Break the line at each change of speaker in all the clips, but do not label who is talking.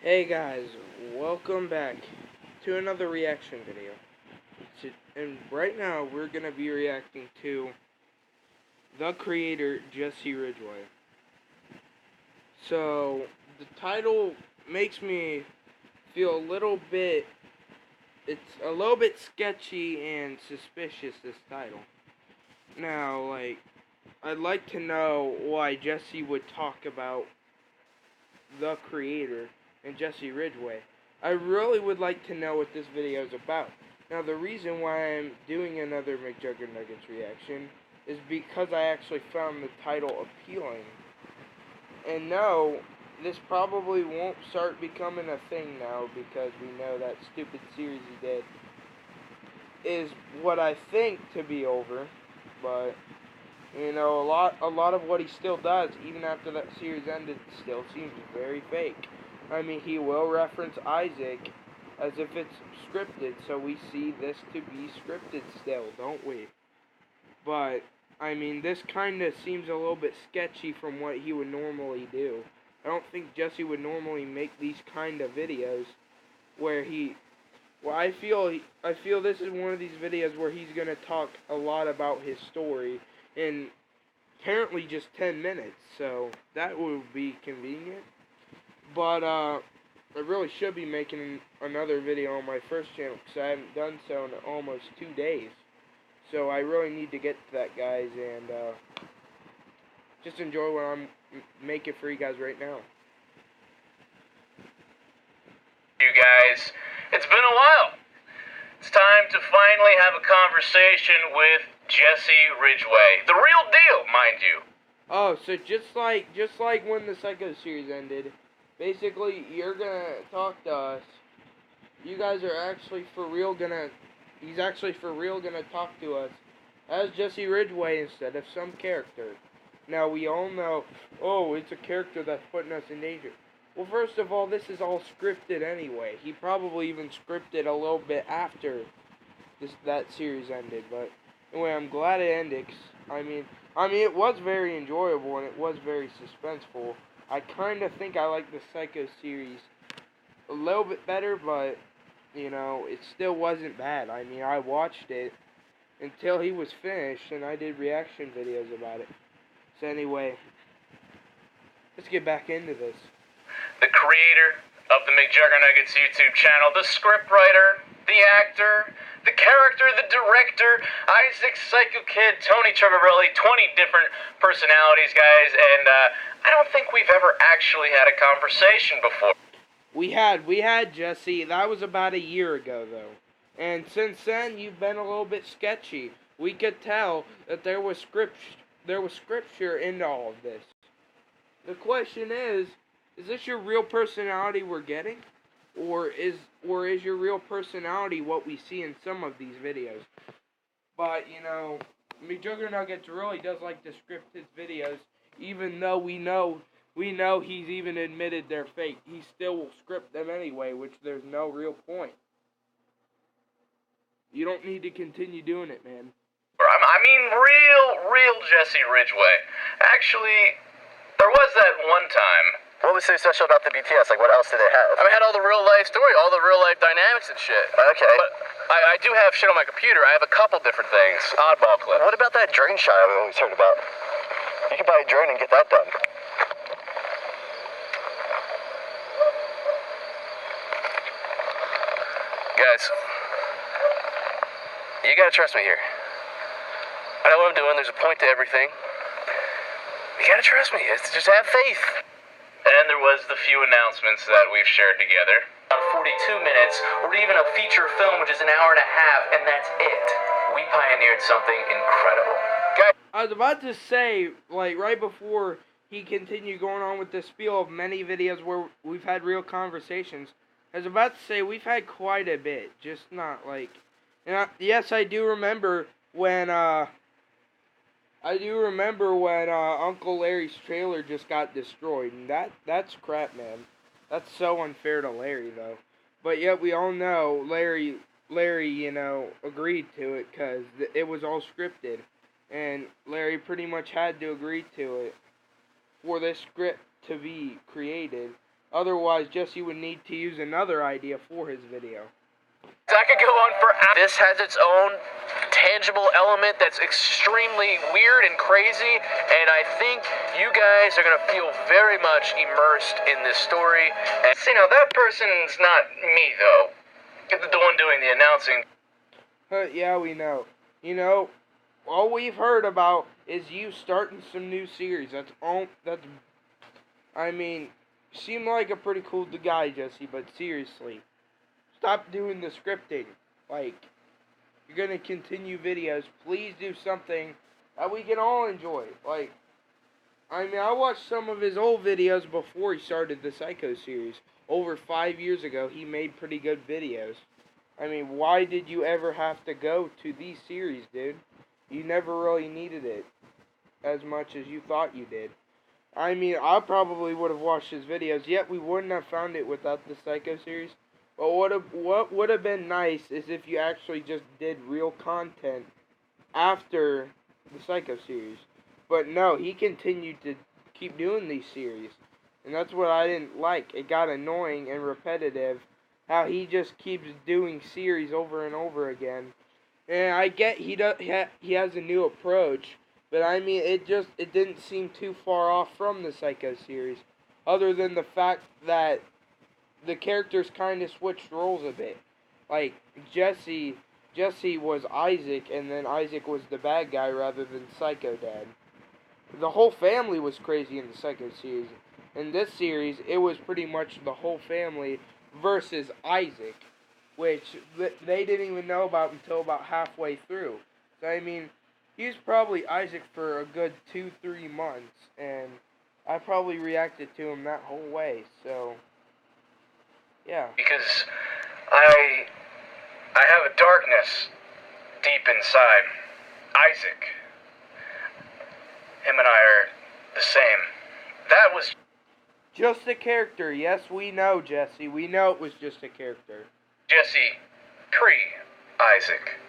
Hey guys, welcome back to another reaction video. And right now we're going to be reacting to the creator, Jesse Ridgway. So, the title makes me feel it's a little bit sketchy and suspicious, this title. Now, I'd like to know why Jesse would talk about the creator and Jesse Ridgway. I really would like to know what this video is about. Now, the reason why I'm doing another McJuggernuggets reaction is because I actually found the title appealing. And no, this probably won't start becoming a thing now because we know that stupid series he did is what I think to be over, but you know, a lot of what he still does, even after that series ended, still seems very fake. I mean, he will reference Isaac as if it's scripted, so we see this to be scripted still, don't we? But, I mean, this kind of seems a little bit sketchy from what he would normally do. I don't think Jesse would normally make these kind of videos where I feel this is one of these videos where he's going to talk a lot about his story in apparently just 10 minutes, so that would be convenient. But I really should be making another video on my first channel because I haven't done so in almost 2 days. So I really need to get to that, guys, and just enjoy what I'm making for you guys right now.
You guys, it's been a while. It's time to finally have a conversation with Jesse Ridgway. The real deal, mind you.
Oh, so just like when the Psycho series ended, basically you're gonna talk to us. You guys are actually for real gonna. He's actually for real gonna talk to us as Jesse Ridgway instead of some character. Now we all know, oh, it's a character that's putting us in danger. Well, first of all, this is all scripted anyway. He probably even scripted a little bit after that series ended. But anyway, I'm glad it ended. I mean, it was very enjoyable and it was very suspenseful. I kind of think I like the Psycho series a little bit better, but you know, it still wasn't bad. I mean, I watched it until he was finished, and I did reaction videos about it. So anyway, let's get back into this.
The creator of the McJuggernuggets YouTube channel, the scriptwriter, the actor, the character, the director, Isaac Psycho Kid, Tony Trevorelli, 20 different personalities, guys, and I don't think we've ever actually had a conversation before.
We had Jesse. That was about a year ago, though. And since then, you've been a little bit sketchy. We could tell that there was scripture into all of this. The question is this your real personality we're getting? Or is your real personality what we see in some of these videos? But, you know, McJuggernuggets really does like to script his videos, even though we know he's even admitted they're fake. He still will script them anyway, which there's no real point. You don't need to continue doing it, man.
I mean, real Jesse Ridgway. Actually, there was that one time.
What was so special about the BTS? Like, what else did they have?
I mean, it had all the real life story, all the real life dynamics and shit.
Okay.
But I do have shit on my computer. I have a couple different things. Oddball clips.
What about that drone shot we always heard about? You could buy a drone and get that done.
Guys, you gotta trust me here. I know what I'm doing. There's a point to everything. You gotta trust me. Just have faith. And there was the few announcements that we've shared together. 42 minutes, or even a feature film, which is an hour and a half, and that's it. We pioneered something incredible. Guys,
I was about to say, like, right before he continued going on with this spiel of many videos where we've had real conversations, I was about to say we've had quite a bit, just not like... And yes, I do remember when, Uncle Larry's trailer just got destroyed, and that's crap, man. That's so unfair to Larry, though. But yet we all know Larry, you know, agreed to it because it was all scripted, and Larry pretty much had to agree to it for this script to be created. Otherwise, Jesse would need to use another idea for his video.
I could go on for hours. This has its own tangible element that's extremely weird and crazy, and I think you guys are going to feel very much immersed in this story. And, that person's not me, though. The one doing the announcing.
Yeah, we know. All we've heard about is you starting some new series. Seemed like a pretty cool guy, Jesse, but seriously, stop doing the scripting. You're gonna continue videos. Please do something that we can all enjoy. I watched some of his old videos before he started the Psycho series. Over 5 years ago, he made pretty good videos. Why did you ever have to go to these series, dude? You never really needed it as much as you thought you did. I probably would have watched his videos, yet we wouldn't have found it without the Psycho series. But what would have been nice is if you actually just did real content after the Psycho series. But no, he continued to keep doing these series. And that's what I didn't like. It got annoying and repetitive how he just keeps doing series over and over again. And I get he has a new approach, but it didn't seem too far off from the Psycho series, other than the fact that the characters kind of switched roles a bit. Jesse was Isaac, and then Isaac was the bad guy rather than Psycho Dad. The whole family was crazy in the Psycho series. In this series, it was pretty much the whole family versus Isaac, which they didn't even know about until about halfway through. So, he was probably Isaac for a good 2-3 months, and I probably reacted to him that whole way, so, yeah.
Because I have a darkness deep inside. Isaac. Him and I are the same. That was
just a character. Yes, we know, Jesse. We know it was just a character.
Jesse, Isaac.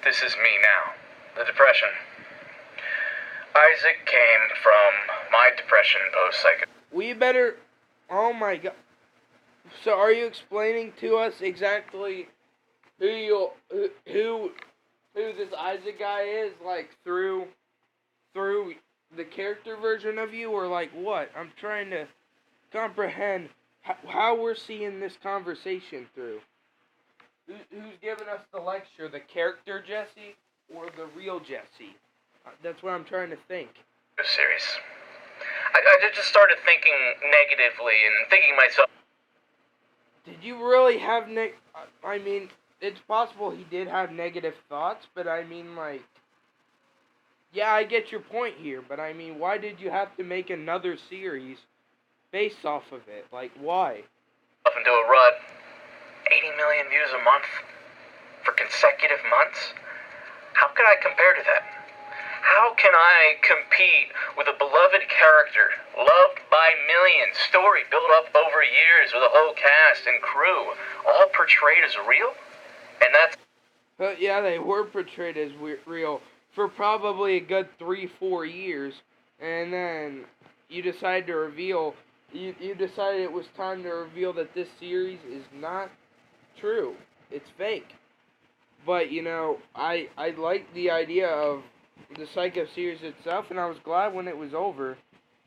This is me now. The depression. Isaac came from my depression post-psycho.
We better... Oh my god. So are you explaining to us exactly who this Isaac guy is, through the character version of you, or what? I'm trying to comprehend how we're seeing this conversation through. Who's giving us the lecture, the character Jesse or the real Jesse? That's what I'm trying to think.
Series. I just started thinking negatively and thinking myself.
Did you really have it's possible he did have negative thoughts, but yeah, I get your point here, but why did you have to make another series based off of it? Why?
Up into a rut. 80 million views a month for consecutive months? How can I compare to that? How can I compete with a beloved character, loved by millions, story built up over years with a whole cast and crew, all portrayed as real? And that's...
But yeah, they were portrayed as real for probably a good 3-4 years, and then you decided to reveal, you decided it was time to reveal that this series is not true. It's fake. But, I liked the idea of the Psycho series itself, and I was glad when it was over,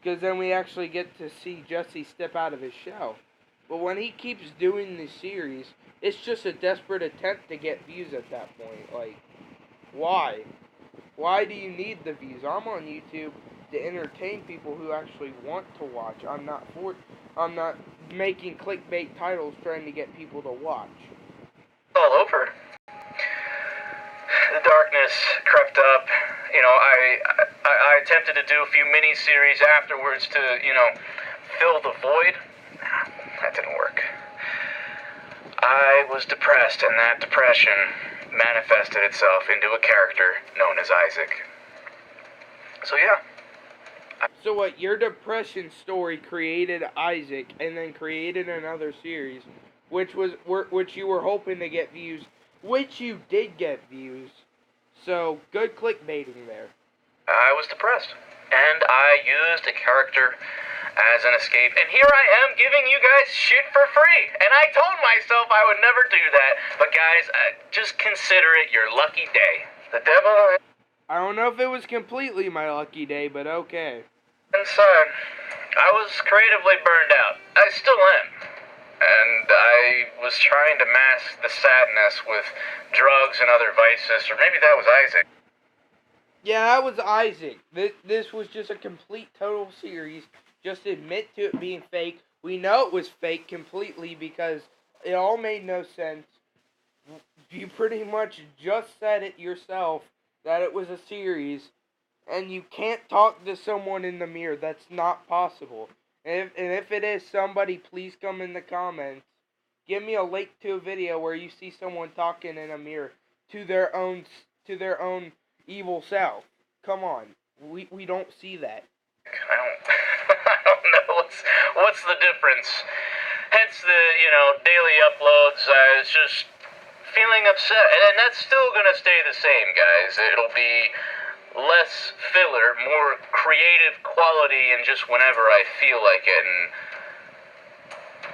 because then we actually get to see Jesse step out of his shell. But when he keeps doing the series, it's just a desperate attempt to get views at that point. Why? Why do you need the views? I'm on YouTube to entertain people who actually want to watch. I'm not making clickbait titles trying to get people to watch.
All over. The darkness crept up. I attempted to do a few mini-series afterwards to, fill the void. That didn't work. I was depressed, and that depression manifested itself into a character known as Isaac. So yeah.
So what, your depression story created Isaac and then created another series, which you were hoping to get views, which you did get views. So good clickbaiting there.
I was depressed, and I used a character as an escape, and here I am giving you guys shit for free. And I told myself I would never do that, but guys, just consider it your lucky day. The devil
I don't know if it was completely my lucky day, but okay.
inside. I was creatively burned out. I still am. And I was trying to mask the sadness with drugs and other vices, or maybe that was Isaac.
Yeah, that was Isaac. This was just a complete total series. Just admit to it being fake. We know it was fake completely because it all made no sense. You pretty much just said it yourself that it was a series, and you can't talk to someone in the mirror. That's not possible. And if it is somebody, please come in the comments. Give me a link to a video where you see someone talking in a mirror to their own evil self. Come on, we don't see that.
I don't know what's the difference. Hence the daily uploads. I was just feeling upset, and that's still gonna stay the same, guys. It'll be less filler, more creative quality, and just whenever I feel like it, and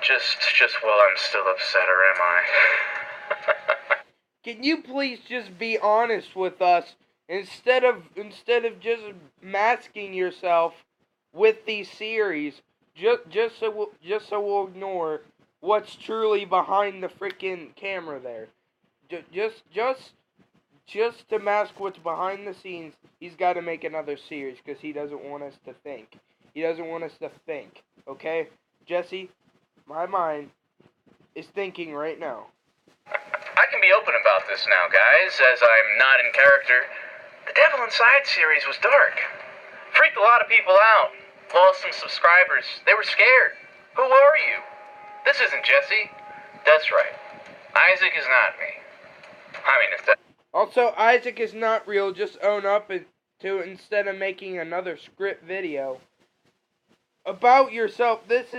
just while I'm still upset, or am I?
Can you please just be honest with us instead of just masking yourself with these series? Just so we'll ignore what's truly behind the freaking camera there. Just to mask what's behind the scenes, he's got to make another series because he doesn't want us to think. He doesn't want us to think, okay? Jesse, my mind is thinking right now.
I can be open about this now, guys, as I'm not in character. The Devil Inside series was dark. Freaked a lot of people out. Lost some subscribers. They were scared. Who are you? This isn't Jesse. That's right. Isaac is not me. I mean, it's
Also, Isaac is not real. Just own up to it instead of making another script video about yourself. This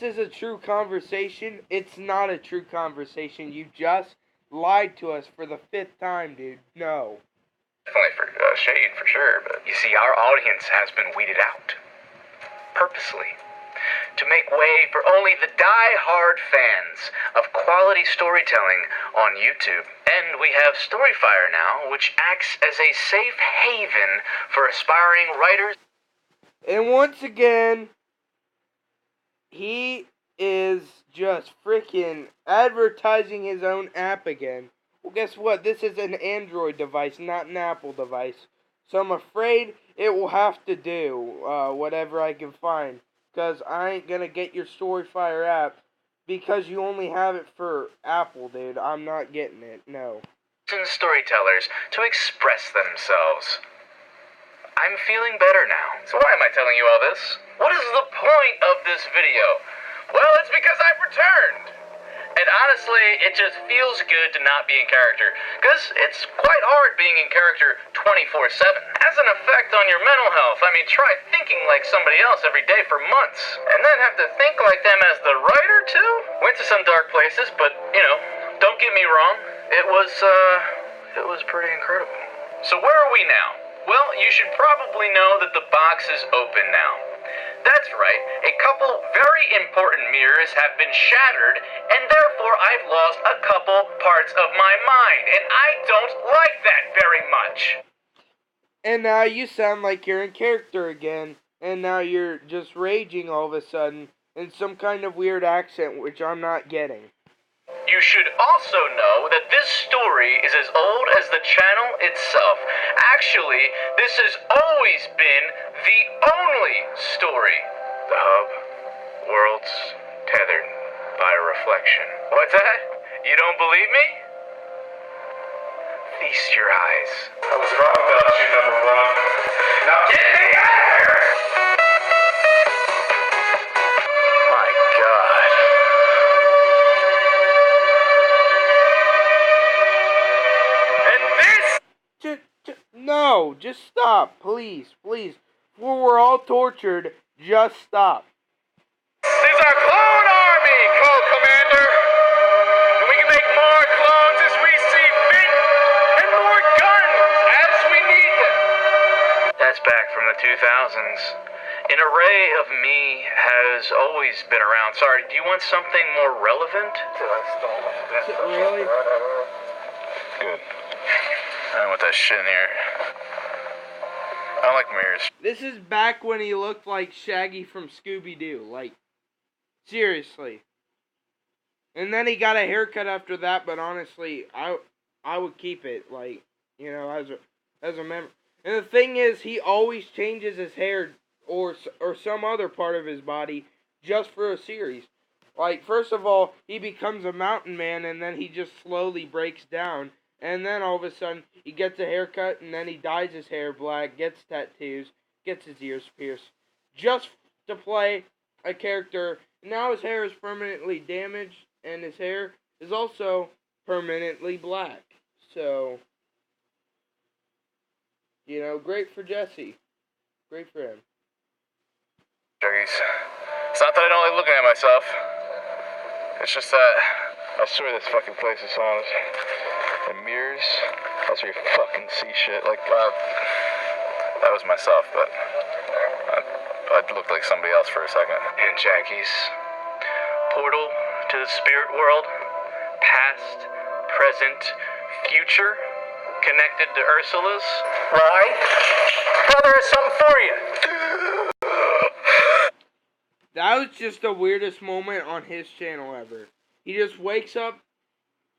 is a true conversation. It's not a true conversation. You just lied to us for the 5th time, dude. No.
Definitely for shade, for sure, but you see, our audience has been weeded out. Purposely. To make way for only the die-hard fans of quality storytelling on YouTube. And we have Storyfire now, which acts as a safe haven for aspiring writers.
And once again, he is just freaking advertising his own app again. Well, guess what? This is an Android device, not an Apple device. So I'm afraid it will have to do whatever I can find. Because I ain't gonna get your Storyfire app because you only have it for Apple, dude. I'm not getting it, no.
Storytellers to express themselves. I'm feeling better now. So why am I telling you all this? What is the point of this video? Well, it's because I've returned. And honestly, it just feels good to not be in character. Because it's quite hard being in character 24/7. Has an effect on your mental health. I mean, try thinking like somebody else every day for months. And then have to think like them as the writer, too? Went to some dark places, but, don't get me wrong. It was pretty incredible. So where are we now? Well, you should probably know that the box is open now. That's right, a couple very important mirrors have been shattered, and therefore I've lost a couple parts of my mind, and I don't like that very much.
And now you sound like you're in character again, and now you're just raging all of a sudden in some kind of weird accent, which I'm not getting.
You should also know that this story is as old as the channel itself. Actually, this has always been the only story. The hub, worlds tethered by a reflection. What's that? You don't believe me? Feast your eyes.
I was wrong about you, number one. Now get me out of here!
My God. And this...
No, just stop, please. Before we're all tortured, just stop.
is our clone army, Co-Commander! And we can make more clones as we see fit, and more guns as we need them. That's back from the 2000s. An array of me has always been around. Sorry, do you want something more relevant?
Really?
Good. I don't want that shit in here. I don't like mirrors.
This is back when he looked like Shaggy from Scooby-Doo. Like, seriously. And then he got a haircut after that, but honestly, I would keep it, like, you know, as a member. And the thing is, he always changes his hair or some other part of his body just for a series. Like, first of all, he becomes a mountain man, and then he just slowly breaks down. And then all of a sudden, he gets a haircut, and then he dyes his hair black, gets tattoos, gets his ears pierced, just to play a character. Now his hair is permanently damaged, and his hair is also permanently black. So, you know, great for Jesse. Great for him.
Juggies. It's not that I don't like looking at myself. It's just that
I swear this fucking place is haunted. And mirrors, that's where you fucking see shit. Like,
that was myself, but I looked like somebody else for a second. And Jackie's portal to the spirit world, past, present, future, connected to Ursula's. Right? Brother has something for you.
That was just the weirdest moment on his channel ever. He just wakes up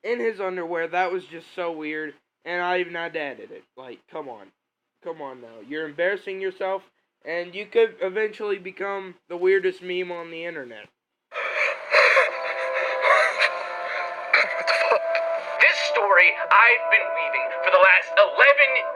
in his underwear. That was just so weird. And I even had to edit it. Like, come on. Come on now. You're embarrassing yourself. And you could eventually become the weirdest meme on the internet.
This story I've been weaving for the last 11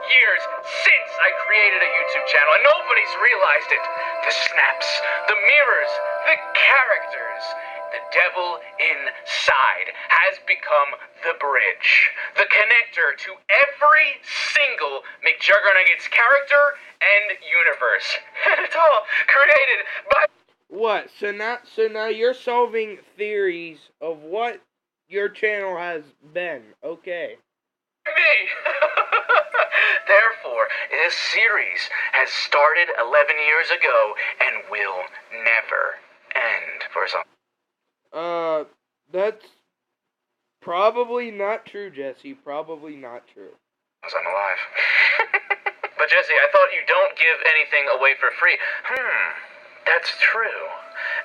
years since I created a YouTube channel, and nobody's realized it. The snaps, the mirrors, the characters, the devil inside has become the bridge, the connector to every single McJuggernuggets character and universe. And it's all created by...
What? So now you're solving theories of what your channel has been. Okay.
me. Therefore, this series has started 11 years ago and will never end for some.
That's probably not true, Jesse. Probably not true.
As I'm alive. But Jesse, I thought you don't give anything away for free. That's true.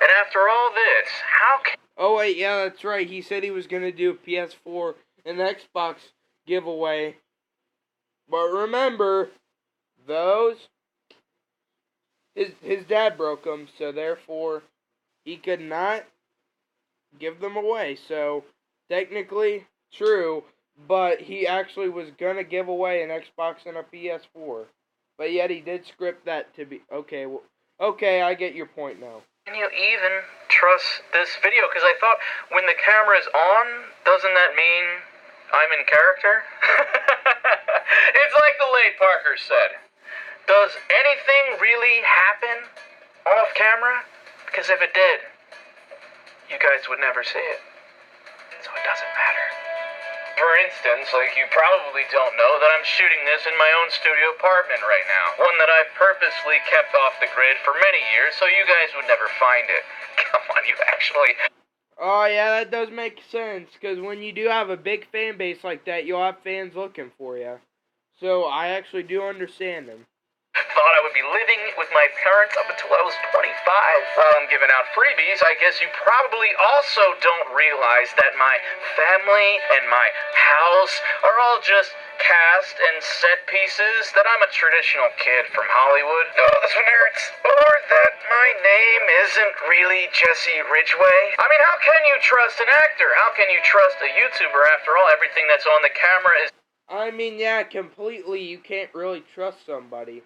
And after all this, how can...
Oh, wait, yeah, that's right. He said he was going to do a PS4 and Xbox giveaway. But remember, those... His dad broke them, so therefore, he could not give them away. So, technically, true, but he actually was going to give away an Xbox and a PS4. But yet he did script that to be... Okay, well, okay, I get your point now.
Can you even trust this video? Because I thought when the camera's on, doesn't that mean I'm in character? It's like the late Parker said. Does anything really happen off camera? Because if it did, you guys would never see it. So it doesn't matter. For instance, like you probably don't know that I'm shooting this in my own studio apartment right now. One that I've purposely kept off the grid for many years so you guys would never find it. Come on, you actually...
Oh, yeah, that does make sense, because when you do have a big fan base like that, you'll have fans looking for you. So, I actually do understand them.
Thought I would be living with my parents up until I was 25. While I'm giving out freebies, I guess you probably also don't realize that my family and my house are all just cast and set pieces, that I'm a traditional kid from Hollywood. Oh, this one hurts. Or that my name isn't really Jesse Ridgway. I mean, how can you trust an actor? How can you trust a YouTuber? After all, everything that's on the camera is...
I mean, yeah, completely, you can't really trust somebody.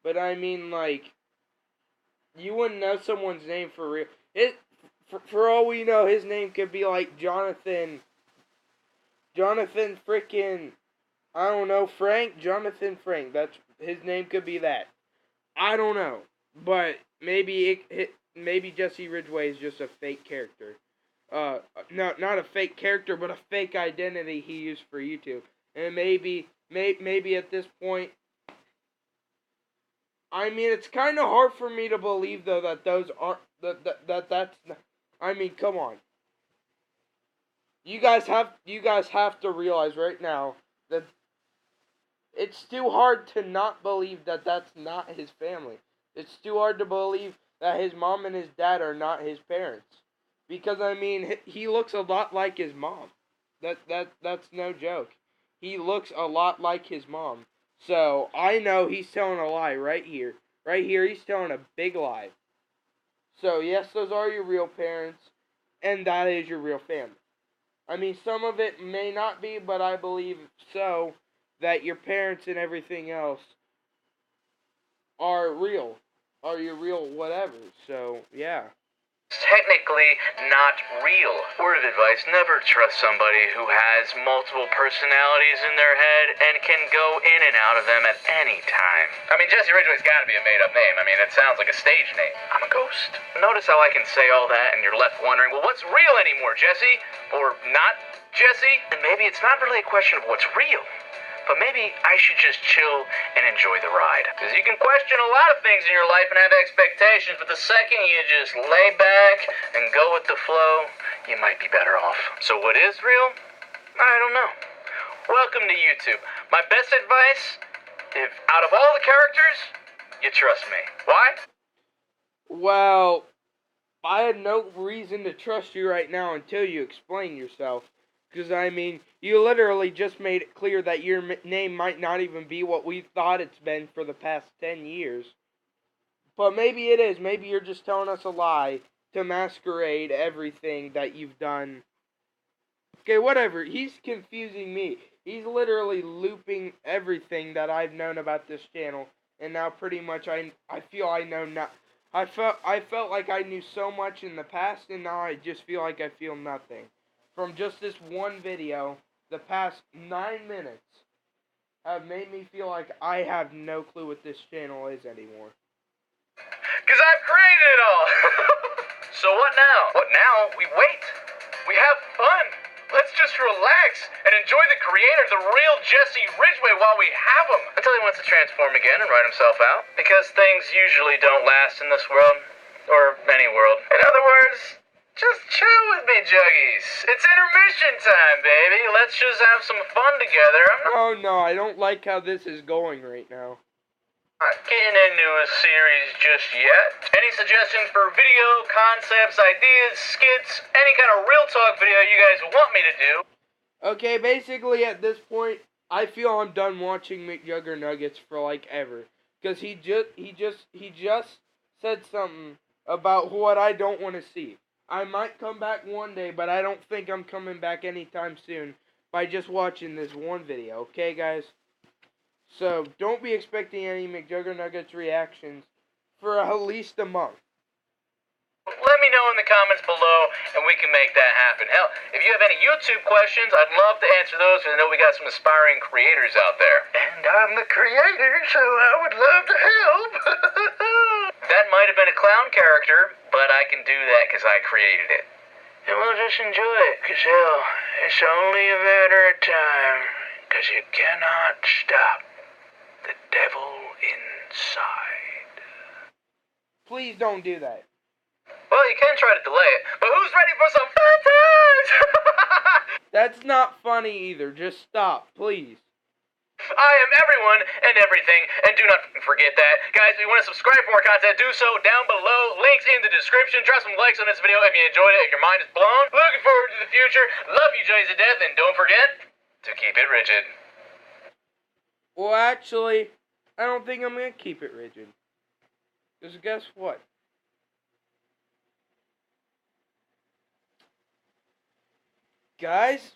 But I mean, like, you wouldn't know someone's name for real. For all we know, his name could be like Jonathan frickin', I don't know, Jonathan Frank. That's, his name could be that. I don't know. But maybe maybe Jesse Ridgway is just a fake character. No, not a fake character, but a fake identity he used for YouTube. And maybe at this point, I mean, it's kind of hard for me to believe though that those aren't that's. I mean, come on. You guys have to realize right now that it's too hard to not believe that that's not his family. It's too hard to believe that his mom and his dad are not his parents. Because I mean, he looks a lot like his mom. That's no joke. He looks a lot like his mom. So, I know he's telling a lie right here. Right here, he's telling a big lie. So, yes, those are your real parents, and that is your real family. I mean, some of it may not be, but I believe so, that your parents and everything else are real. Are your real whatever. So, yeah.
Technically not real. Word of advice, never trust somebody who has multiple personalities in their head and can go in and out of them at any time. I mean, Jesse Ridgway's gotta be a made-up name. I mean, it sounds like a stage name. I'm a ghost. Notice how I can say all that and you're left wondering, well, what's real anymore, Jesse? Or not Jesse? And maybe it's not really a question of what's real. But maybe I should just chill and enjoy the ride. Because you can question a lot of things in your life and have expectations, but the second you just lay back and go with the flow, you might be better off. So what is real? I don't know. Welcome to YouTube. My best advice, if out of all the characters, you trust me. Why?
Well, I had no reason to trust you right now until you explain yourself. Because, I mean, you literally just made it clear that your name might not even be what we thought it's been for the past 10 years. But maybe it is. Maybe you're just telling us a lie to masquerade everything that you've done. Okay, whatever. He's confusing me. He's literally looping everything that I've known about this channel. And now pretty much I feel I know not. I felt like I knew so much in the past, and now I just feel like I feel nothing. From just this one video, the past 9 minutes have made me feel like I have no clue what this channel is anymore.
Because I've created it all! So what now? What now? We wait. We have fun. Let's just relax and enjoy the creator, the real Jesse Ridgway, while we have him. Until he wants to transform again and write himself out. Because things usually don't last in this world. Or any world. In other words, just chill with me, Juggies. It's intermission time, baby. Let's just have some fun together.
Oh no, I don't like how this is going right now.
Not getting into a series just yet. Any suggestions for video, concepts, ideas, skits, any kind of real talk video you guys want me to do?
Okay, basically at this point, I feel I'm done watching mcjuggernuggets for like ever. Because he just said something about what I don't want to see. I might come back one day, but I don't think I'm coming back anytime soon by just watching this one video, okay, guys? So, don't be expecting any mcjuggernuggets reactions for at least a month.
Let me know in the comments below, and we can make that happen. Hell, if you have any YouTube questions, I'd love to answer those, because I know we got some aspiring creators out there. And I'm the creator, so I would love to help. That might have been a clown character, but I can do that because I created it. And we'll just enjoy it, because hell, it's only a matter of time, because you cannot stop the devil inside.
Please don't do that.
Well, you can try to delay it, but who's ready for some fun times?
That's not funny either. Just stop, please.
I am everyone and everything, and do not forget that. Guys, if you want to subscribe for more content, do so down below. Links in the description. Drop some likes on this video if you enjoyed it, if your mind is blown. Looking forward to the future. Love you, Joys to death, and don't forget to keep it rigid.
Well, actually, I don't think I'm going to keep it rigid. Because guess what? Guys,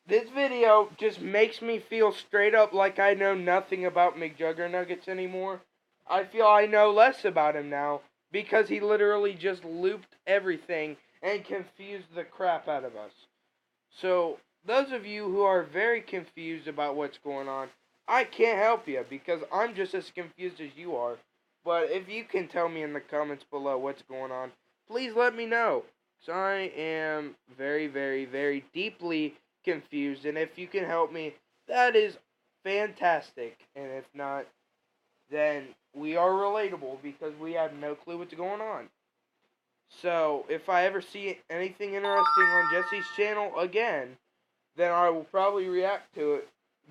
this video just makes me feel straight up like I know nothing about mcjuggernuggets anymore. I feel I know less about him now because he literally just looped everything and confused the crap out of us. So, those of you who are very confused about what's going on, I can't help you because I'm just as confused as you are. But if you can tell me in the comments below what's going on, please let me know. So I am very, very, very deeply confused, and if you can help me, that is fantastic. And if not, then we are relatable because we have no clue what's going on. So, if I ever see anything interesting on Jesse's channel again, then I will probably react to it.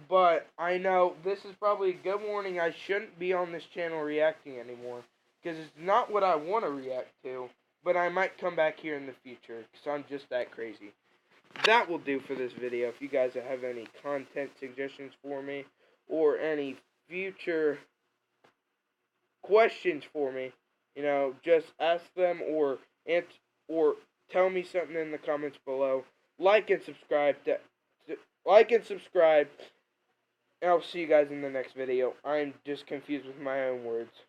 But I know this is probably a good warning. I shouldn't be on this channel reacting anymore, because it's not what I want to react to, but I might come back here in the future, because I'm just that crazy. That will do for this video. If you guys have any content suggestions for me, or any future questions for me, just ask them, or tell me something in the comments below. Like and subscribe, and I'll see you guys in the next video. I'm just confused with my own words.